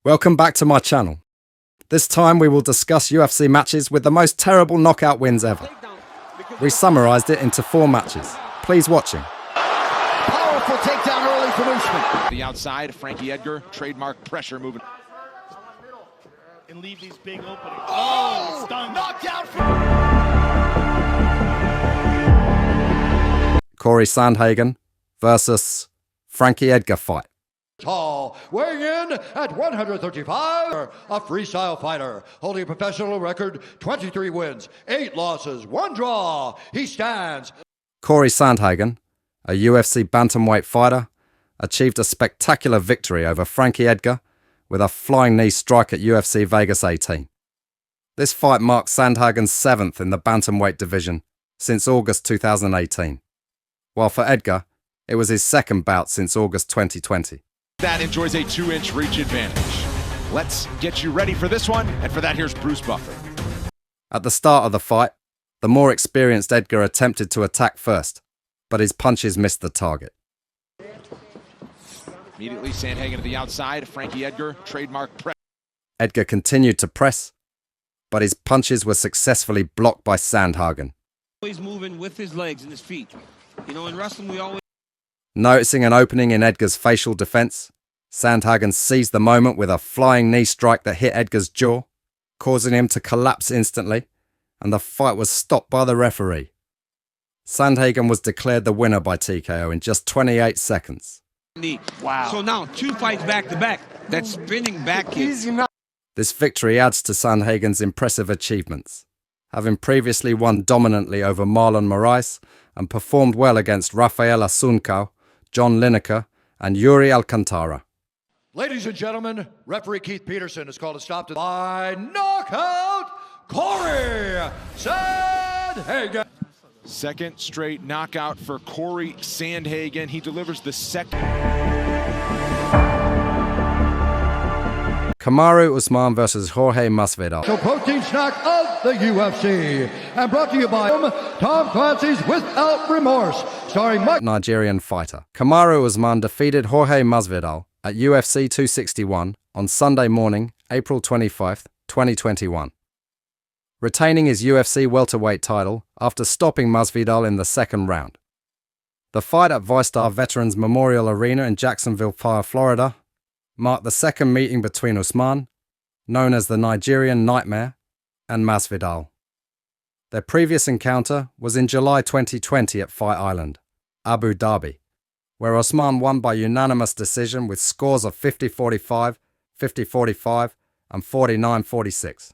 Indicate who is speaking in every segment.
Speaker 1: Welcome back to my channel. This time we will discuss UFC matches with the most terrible knockout wins ever. We summarised it into 4 matches. Please watching.
Speaker 2: Powerful takedown early from Usman.
Speaker 3: The outside, Frankie Edgar, trademark pressure moving.
Speaker 4: And leave these big openings.
Speaker 2: Oh,
Speaker 4: stunned.
Speaker 2: knocked out.
Speaker 1: Cory Sandhagen versus Frankie Edgar fight.
Speaker 5: Tall, weighing in at 135, a freestyle fighter, holding a professional record, 23 wins, 8 losses, 1 draw. He stands.
Speaker 1: Cory Sandhagen, a UFC bantamweight fighter, achieved a spectacular victory over Frankie Edgar with a flying knee strike at UFC Vegas 18. This fight marks Sandhagen's 7th in the bantamweight division since August 2018, while for Edgar, it was his 2nd bout since August 2020.
Speaker 3: That enjoys a 2-inch reach advantage. Let's get you ready for this one, and for that, here's Bruce Buffer.
Speaker 1: At the start of the fight, the more experienced Edgar attempted to attack first, but his punches missed the target.
Speaker 3: Immediately, Sandhagen to the outside, Frankie Edgar, trademark press.
Speaker 1: Edgar continued to press, but his punches were successfully blocked by Sandhagen.
Speaker 6: Always moving with his legs and his feet. You know, in wrestling, we always...
Speaker 1: Noticing an opening in Edgar's facial defense, Sandhagen seized the moment with a flying knee strike that hit Edgar's jaw, causing him to collapse instantly, and the fight was stopped by the referee. Sandhagen was declared the winner by TKO in just 28 seconds.
Speaker 6: Wow. So now, 2 fights back-to-back. That spinning back kick.
Speaker 1: This victory adds to Sandhagen's impressive achievements, having previously won dominantly over Marlon Moraes and performed well against Rafael Asuncao, John Lineker, and Yuri Alcantara.
Speaker 5: Ladies and gentlemen, referee Keith Peterson has called a stop to by knockout, Cory Sandhagen.
Speaker 3: 2nd straight knockout for Cory Sandhagen. He delivers the 2nd.
Speaker 1: Kamaru Usman versus Jorge Masvidal.
Speaker 5: The protein snack of the UFC. And brought to you by Tom Clancy's Without Remorse, starring Mike.
Speaker 1: Nigerian fighter. Kamaru Usman defeated Jorge Masvidal at UFC 261 on Sunday morning, April 25, 2021. Retaining his UFC welterweight title after stopping Masvidal in the 2nd round. The fight at ViStar Veterans Memorial Arena in Jacksonville, Florida, marked the 2nd meeting between Usman, known as the Nigerian Nightmare, and Masvidal. Their previous encounter was in July 2020 at Fight Island, Abu Dhabi, where Usman won by unanimous decision with scores of 50-45, 50-45, and 49-46.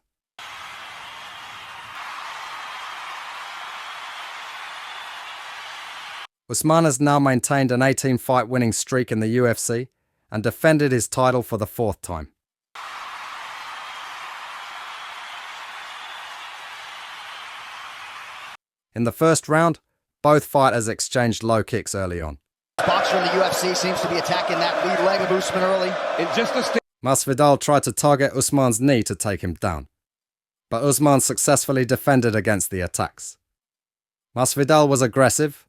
Speaker 1: Usman has now maintained an 18-fight winning streak in the UFC and defended his title for the 4th time. In the 1st round, both fighters exchanged low kicks early on.
Speaker 2: Boxer in the UFC seems to be attacking that lead leg of Usman early.
Speaker 1: Masvidal tried to target Usman's knee to take him down, but Usman successfully defended against the attacks. Masvidal was aggressive,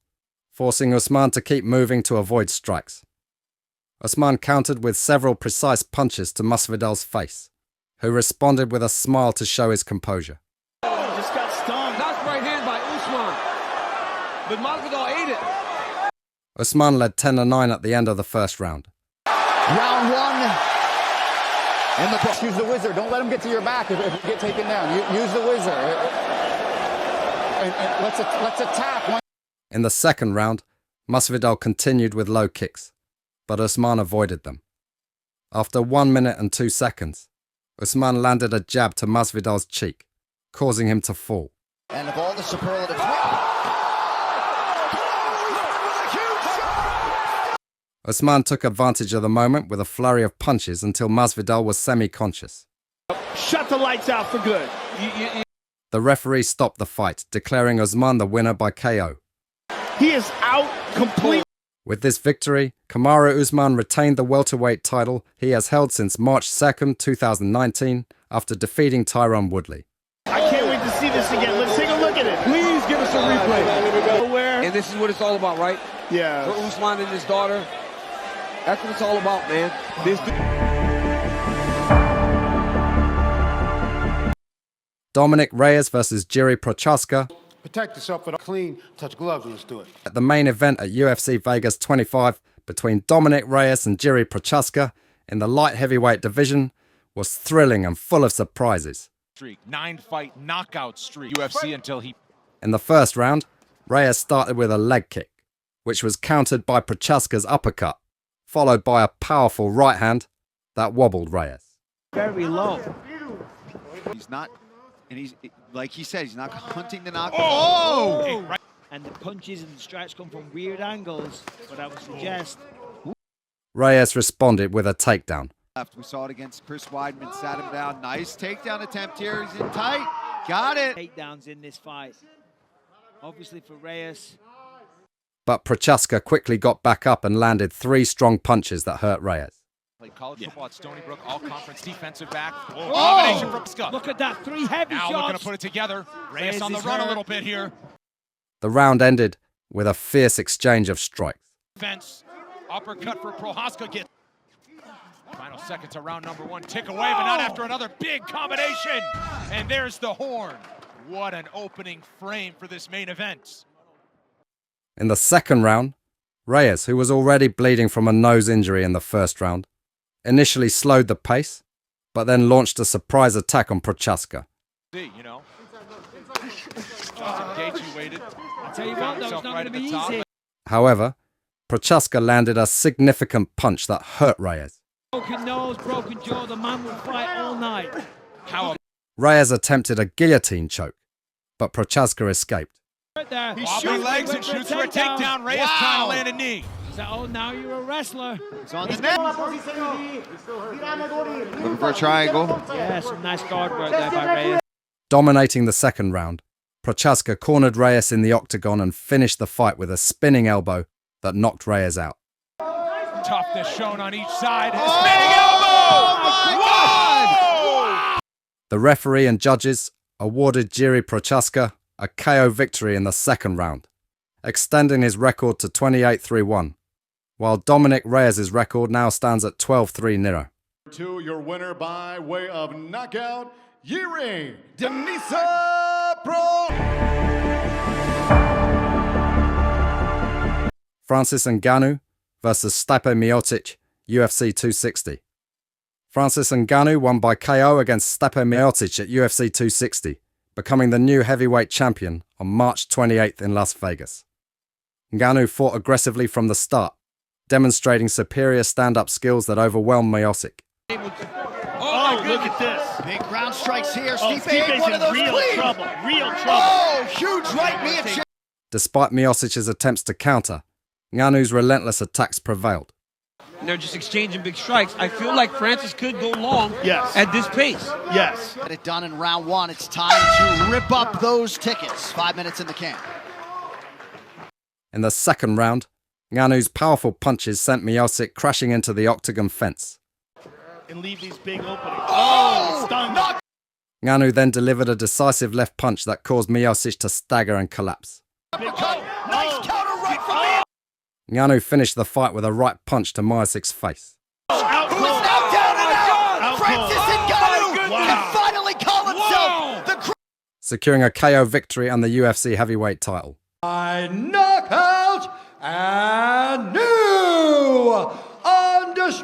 Speaker 1: forcing Usman to keep moving to avoid strikes. Usman countered with several precise punches to Masvidal's face, who responded with a smile to show his composure.
Speaker 4: Just got stung.
Speaker 6: Nice right hand by Usman. But Masvidal ate it.
Speaker 1: Usman led 10-9 at the end of the 1st round.
Speaker 2: Round 1. And the
Speaker 7: use the wizard. Don't let him get to your back if you get taken down. Use the wizard. And let's attack.
Speaker 1: In the 2nd round, Masvidal continued with low kicks, but Usman avoided them. After 1 minute and 2 seconds, Usman landed a jab to Masvidal's cheek, causing him to fall.
Speaker 2: And of all the superlatives...
Speaker 1: Usman took advantage of the moment with a flurry of punches until Masvidal was semi-conscious.
Speaker 4: Shut the lights out for good.
Speaker 1: The referee stopped the fight, declaring Usman the winner by KO.
Speaker 4: He is out completely.
Speaker 1: With this victory, Kamaru Usman retained the welterweight title he has held since March 2nd, 2019, after defeating Tyron Woodley.
Speaker 4: I can't wait to see this again. Let's take a look at it. Please give us a replay. Where?
Speaker 6: And this is what it's all about, right?
Speaker 4: Yeah.
Speaker 6: For Usman and his daughter. That's what it's all about, man. This
Speaker 1: Dominick Reyes versus Jiri Prochazka
Speaker 8: Protect yourself with a clean touch gloves. Let's do it.
Speaker 1: at the main event at UFC Vegas 25 between Dominick Reyes and Jiri Prochazka in the light heavyweight division was thrilling and full of surprises.
Speaker 3: 9-fight knockout streak. UFC until he...
Speaker 1: In the first round, Reyes started with a leg kick, which was countered by Prochazka's uppercut, followed by a powerful right hand that wobbled Reyes.
Speaker 6: Very low.
Speaker 9: He's not, and he's, like he said, he's not hunting the knockout.
Speaker 3: Oh!
Speaker 6: And the punches and the strikes come from weird angles, but I would suggest...
Speaker 1: Reyes responded with a takedown.
Speaker 9: We saw it against Chris Weidman, sat him down. Nice takedown attempt here. He's in tight. Got it.
Speaker 6: Takedowns in this fight. Obviously for Reyes.
Speaker 1: But Prochazka quickly got back up and landed 3 strong punches that hurt Reyes.
Speaker 3: Played college football at Stony Brook, all-conference defensive back. Combination from Scott.
Speaker 6: Look at that, 3 heavy
Speaker 3: Now
Speaker 6: shots.
Speaker 3: looking to put it together. Reyes on the run a little bit here.
Speaker 1: The round ended with a fierce exchange of strikes.
Speaker 3: Fence. Uppercut for Prochazka. Get. Final seconds of round number 1. Tick away, but not after another big combination. And there's the horn. What an opening frame for this main event.
Speaker 1: In the second round, Reyes, who was already bleeding from a nose injury in the first round, initially slowed the pace, but then launched a surprise attack on Prochazka.
Speaker 3: See, you know. Gaethje waited.
Speaker 6: I'll tell you what, though, it's not going to be easy.
Speaker 1: However, Prochazka landed a significant punch that hurt Reyes.
Speaker 6: Broken nose, broken jaw, the man will fight all night.
Speaker 3: How
Speaker 1: Reyes attempted a guillotine choke, but Prochazka escaped.
Speaker 6: Right there.
Speaker 3: He's wobbly legs and shoots for a takedown. Reyes trying to land a knee.
Speaker 6: So, oh, now you're a wrestler.
Speaker 9: He's on the net. Looking for a triangle.
Speaker 6: Yeah, some nice guard work there by Reyes.
Speaker 1: Dominating the second round, Prochazka cornered Reyes in the octagon and finished the fight with a spinning elbow that knocked Reyes out.
Speaker 3: Toughness shown on each side. Spinning elbow! Whoa!
Speaker 1: The referee and judges awarded Jiri Prochazka a KO victory in the second round, extending his record to 28-3-1, while Dominick Reyes' record now stands at 12-3-0.
Speaker 4: To your winner by way of knockout, Jiri
Speaker 1: Francis Ngannou versus Stipe Miocic, UFC 260. Francis Ngannou won by KO against Stipe Miocic at UFC 260, becoming the new heavyweight champion on March 28th in Las Vegas. Ngannou fought aggressively from the start, demonstrating superior stand-up skills that overwhelmed Miocic.
Speaker 4: Oh, look at this.
Speaker 2: Big ground strikes here.
Speaker 4: Oh,
Speaker 2: Stipe, one of those
Speaker 4: real
Speaker 2: clean.
Speaker 4: trouble. Real trouble.
Speaker 2: Oh, huge right knee.
Speaker 1: Despite Miocic's attempts to counter, Ngannou's relentless attacks prevailed.
Speaker 10: They're just exchanging big strikes. I feel like Francis could go long at this pace.
Speaker 4: Yes.
Speaker 2: Get it done in round 1. It's time to rip up those tickets. 5 minutes in the camp.
Speaker 1: In the second round, Ngannou's powerful punches sent Miocic crashing into the octagon fence.
Speaker 4: And leave these big openings. Oh, stunned.
Speaker 1: Ngannou then delivered a decisive left punch that caused Miocic to stagger and collapse.
Speaker 2: Nice counter right from me.
Speaker 1: Ngannou finished the fight with a right punch to Miocic's face.
Speaker 2: Who is now down and out. Francis Ngannou can finally call himself the
Speaker 1: Securing a KO victory and the UFC heavyweight title.
Speaker 5: By knockout and new undisputed.